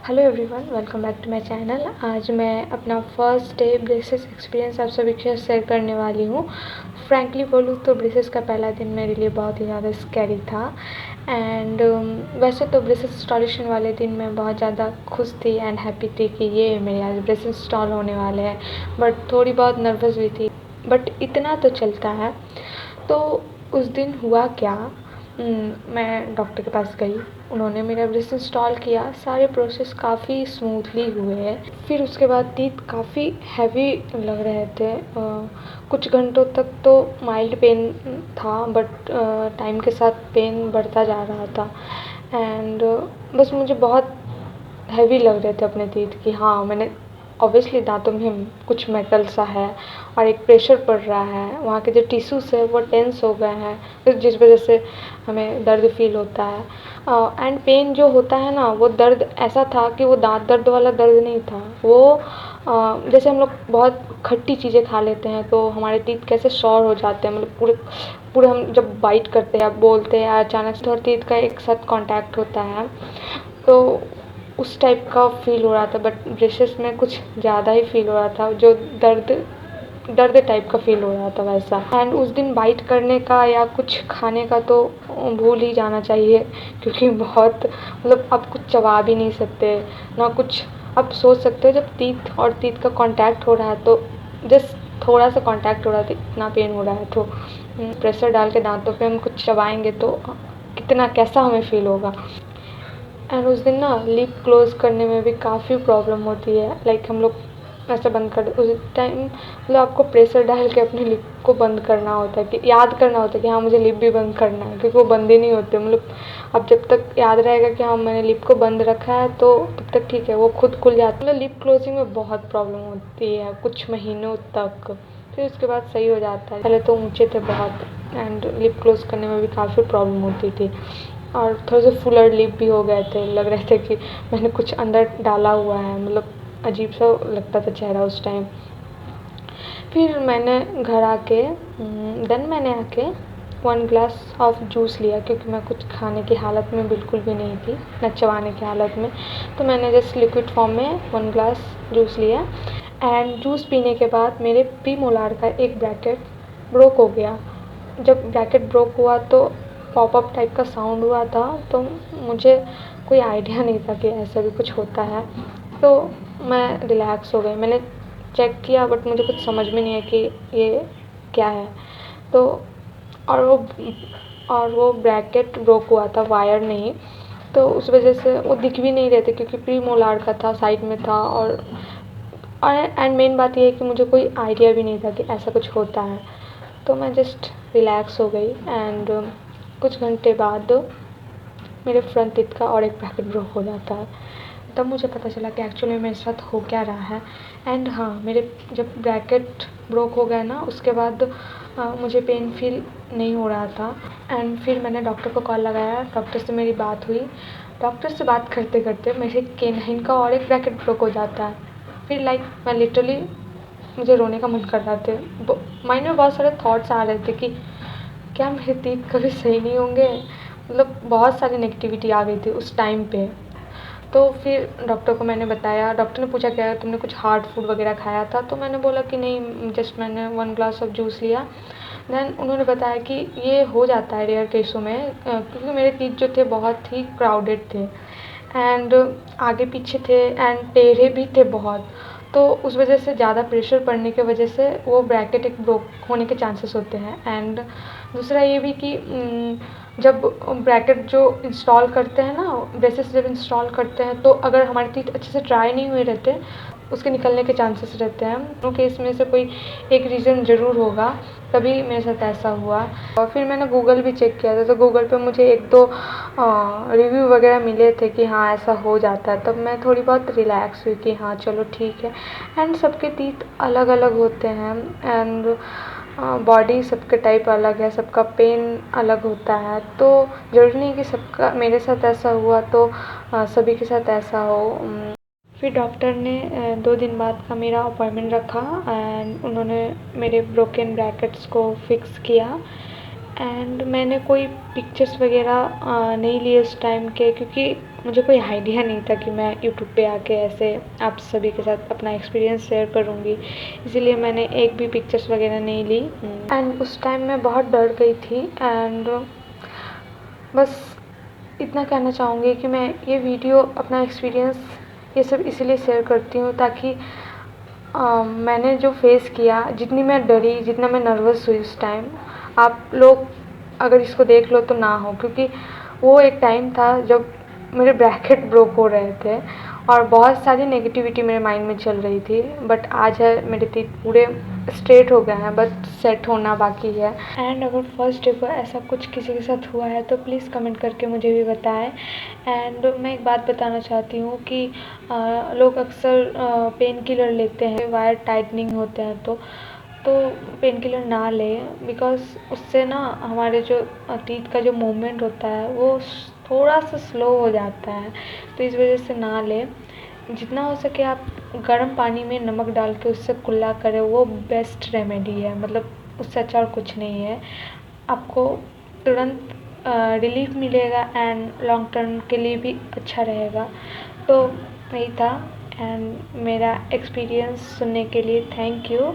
Hello everyone, welcome back to my channel. आज मैं अपना फर्स्ट डे ब्रेसेस एक्सपीरियंस आप सभी के साथ शेयर करने वाली हूँ। फ्रैंकली बोलूँ तो ब्रेसेस का पहला दिन मेरे लिए बहुत ही ज़्यादा स्कैरी था। एंड वैसे तो ब्रेसेस इंस्टॉलेशन वाले दिन मैं बहुत ज़्यादा खुश थी एंड हैप्पी थी कि ये मेरे आज ब्रेसेस इंस्टॉल होने वाले हैं, बट थोड़ी बहुत नर्वस भी थी, बट इतना तो चलता है। तो उस दिन हुआ क्या, मैं डॉक्टर के पास गई, उन्होंने मेरा ब्रेस इंस्टॉल किया, सारे प्रोसेस काफ़ी स्मूथली हुए। फिर उसके बाद टीथ काफ़ी हैवी लग रहे थे। कुछ घंटों तक तो माइल्ड पेन था, बट टाइम के साथ पेन बढ़ता जा रहा था। एंड बस मुझे बहुत हैवी लग रहे थे अपने टीथ कि हाँ, मैंने ऑब्वियसली दांतों में कुछ मेटल सा है और एक प्रेशर पड़ रहा है, वहाँ के जो टिश्यूज़ है वो टेंस हो गए हैं, जिस वजह से हमें दर्द फील होता है। एंड पेन जो होता है ना, वो दर्द ऐसा था कि वो दांत दर्द वाला दर्द नहीं था। वो जैसे हम लोग बहुत खट्टी चीज़ें खा लेते हैं तो हमारे टीथ कैसे शॉर हो जाते हैं, मतलब पूरे पूरे हम जब बाइट करते हैं या बोलते हैं अचानक से और टीथ का एक साथ कांटेक्ट होता है, तो उस टाइप का फ़ील हो रहा था। बट ब्रेसेस में कुछ ज़्यादा ही फ़ील हो रहा था, जो दर्द दर्द टाइप का फ़ील हो रहा था वैसा। एंड उस दिन बाइट करने का या कुछ खाने का तो भूल ही जाना चाहिए, क्योंकि बहुत मतलब आप कुछ चबा भी नहीं सकते ना कुछ। आप सोच सकते हो जब टीथ और टीथ का कांटेक्ट हो रहा है तो जस्ट थोड़ा सा कांटेक्ट हो रहा था, इतना पेन हो रहा है, तो प्रेशर डाल के दांतों पे हम कुछ चबाएंगे तो कितना कैसा हमें फ़ील होगा। एंड उस दिन ना लिप क्लोज़ करने में भी काफ़ी प्रॉब्लम होती है। लाइक हम लोग ऐसे बंद कर उस टाइम, मतलब आपको प्रेशर डाल के अपने लिप को बंद करना होता है, कि याद करना होता है कि हाँ, मुझे लिप भी बंद करना है, क्योंकि वो बंद ही नहीं होते। मतलब अब जब तक याद रहेगा कि हाँ, मैंने लिप को बंद रखा है तो तब तक ठीक है, वो खुद खुल जाता है। मतलब लिप क्लोजिंग में बहुत प्रॉब्लम होती है कुछ महीनों तक, फिर उसके बाद सही हो जाता है। पहले तो ऊँचे थे बहुत, एंड लिप क्लोज़ करने में भी काफ़ी प्रॉब्लम होती थी, और थोड़े से फुलर लिप भी हो गए थे, लग रहे थे कि मैंने कुछ अंदर डाला हुआ है, मतलब अजीब सा लगता था चेहरा उस टाइम। फिर मैंने घर आके देन मैंने आके 1 ग्लास ऑफ जूस लिया, क्योंकि मैं कुछ खाने की हालत में बिल्कुल भी नहीं थी, न चबाने की हालत में। तो मैंने जस्ट लिक्विड फॉर्म में 1 ग्लास जूस लिया। एंड जूस पीने के बाद मेरे प्रीमोलार का एक ब्रैकेट ब्रोक हो गया। जब ब्रैकेट ब्रोक हुआ तो पॉपअप टाइप का साउंड हुआ था, तो मुझे कोई आइडिया नहीं था कि ऐसा भी कुछ होता है। तो मैं रिलैक्स हो गई, मैंने चेक किया, बट मुझे कुछ समझ में नहीं है कि ये क्या है। तो और वो ब्रैकेट ब्रोक हुआ था, वायर नहीं, तो उस वजह से वो दिख भी नहीं रहे थे, क्योंकि प्री मोलार का था, साइड में था। और एंड मेन बात ये है कि मुझे कोई आइडिया भी नहीं था कि ऐसा कुछ होता है। तो मैं जस्ट रिलैक्स हो गई। एंड कुछ घंटे बाद मेरे फ्रंट टीथ का और एक ब्रैकेट ब्रोक हो जाता है। तब मुझे पता चला कि एक्चुअली मेरे साथ हो क्या रहा है। एंड हाँ, मेरे जब ब्रैकेट ब्रोक हो गया ना, उसके बाद मुझे पेन फील नहीं हो रहा था। एंड फिर मैंने डॉक्टर को कॉल लगाया, डॉक्टर से मेरी बात हुई। डॉक्टर से बात करते करते मेरे केनहाइन का और एक ब्रैकेट ब्रोक हो जाता है। फिर लाइक मैं लिटरली, मुझे रोने का मन कर रहा था। माइंड में बहुत सारे थॉट्स आ रहे थे कि क्या मेरे टीथ कभी सही नहीं होंगे, मतलब बहुत सारी नेगेटिविटी आ गई थी उस टाइम पे। तो फिर डॉक्टर को मैंने बताया, डॉक्टर ने पूछा क्या तुमने कुछ हार्ड फूड वगैरह खाया था, तो मैंने बोला कि नहीं, जस्ट मैंने 1 ग्लास ऑफ जूस लिया। देन उन्होंने बताया कि ये हो जाता है रेयर केसों में, क्योंकि मेरे टीथ जो थे बहुत ही क्राउडेड थे, एंड आगे पीछे थे, एंड टेढ़े भी थे बहुत। तो उस वजह से ज़्यादा प्रेशर पड़ने की वजह से वो ब्रैकेट एक ब्रोक होने के चांसेस होते हैं। एंड दूसरा ये भी कि जब ब्रैकेट जो इंस्टॉल करते हैं ना, ब्रेसेस जब इंस्टॉल करते हैं, तो अगर हमारे टीथ अच्छे से ड्राई नहीं हुए रहते, उसके निकलने के चांसेस रहते हैं। दोनों केस में से कोई एक रीज़न ज़रूर होगा, तभी मेरे साथ ऐसा हुआ। और फिर मैंने गूगल भी चेक किया था, तो गूगल पे मुझे 1-2 रिव्यू वगैरह मिले थे कि हाँ, ऐसा हो जाता है। तब मैं थोड़ी बहुत रिलैक्स हुई कि हाँ, चलो ठीक है। एंड सबके टीथ अलग अलग होते हैं, एंड बॉडी सबके टाइप अलग है, सबका पेन अलग होता है। तो ज़रूरी नहीं कि सबका मेरे साथ ऐसा हुआ तो सभी के साथ ऐसा हो। फिर डॉक्टर ने 2 दिन बाद का मेरा अपॉइंटमेंट रखा, एंड उन्होंने मेरे ब्रोकन ब्रैकेट्स को फिक्स किया। एंड मैंने कोई पिक्चर्स वगैरह नहीं लिए उस टाइम के, क्योंकि मुझे कोई आइडिया नहीं था कि मैं यूट्यूब पे आके ऐसे आप सभी के साथ अपना एक्सपीरियंस शेयर करूँगी, इसीलिए मैंने एक भी पिक्चर्स वगैरह नहीं ली। एंड उस टाइम मैं बहुत डर गई थी। एंड बस इतना कहना चाहूँगी कि मैं ये वीडियो अपना एक्सपीरियंस ये सब इसीलिए शेयर करती हूँ ताकि मैंने जो फेस किया, जितनी मैं डरी, जितना मैं नर्वस हुई उस टाइम, आप लोग अगर इसको देख लो तो ना हो, क्योंकि वो एक टाइम था जब मेरे ब्रैकेट ब्रोक हो रहे थे और बहुत सारी नेगेटिविटी मेरे माइंड में चल रही थी। बट आज है मेरे टीथ पूरे स्ट्रेट हो गए हैं, बट सेट होना बाकी है। एंड अगर फर्स्ट डे को ऐसा कुछ किसी के साथ हुआ है तो प्लीज़ कमेंट करके मुझे भी बताएं। एंड मैं एक बात बताना चाहती हूँ कि लोग अक्सर पेन किलर लेते हैं, वायर टाइटनिंग होते हैं तो पेन किलर ना लें, बिकॉज़ उससे ना हमारे जो टीथ का जो मूवमेंट होता है वो थोड़ा सा स्लो हो जाता है, तो इस वजह से ना लें। जितना हो सके आप गर्म पानी में नमक डाल के उससे कुल्ला करें, वो बेस्ट रेमेडी है, मतलब उससे अच्छा और कुछ नहीं है। आपको तुरंत रिलीफ मिलेगा एंड लॉन्ग टर्म के लिए भी अच्छा रहेगा। तो यही था। एंड मेरा एक्सपीरियंस सुनने के लिए थैंक यू।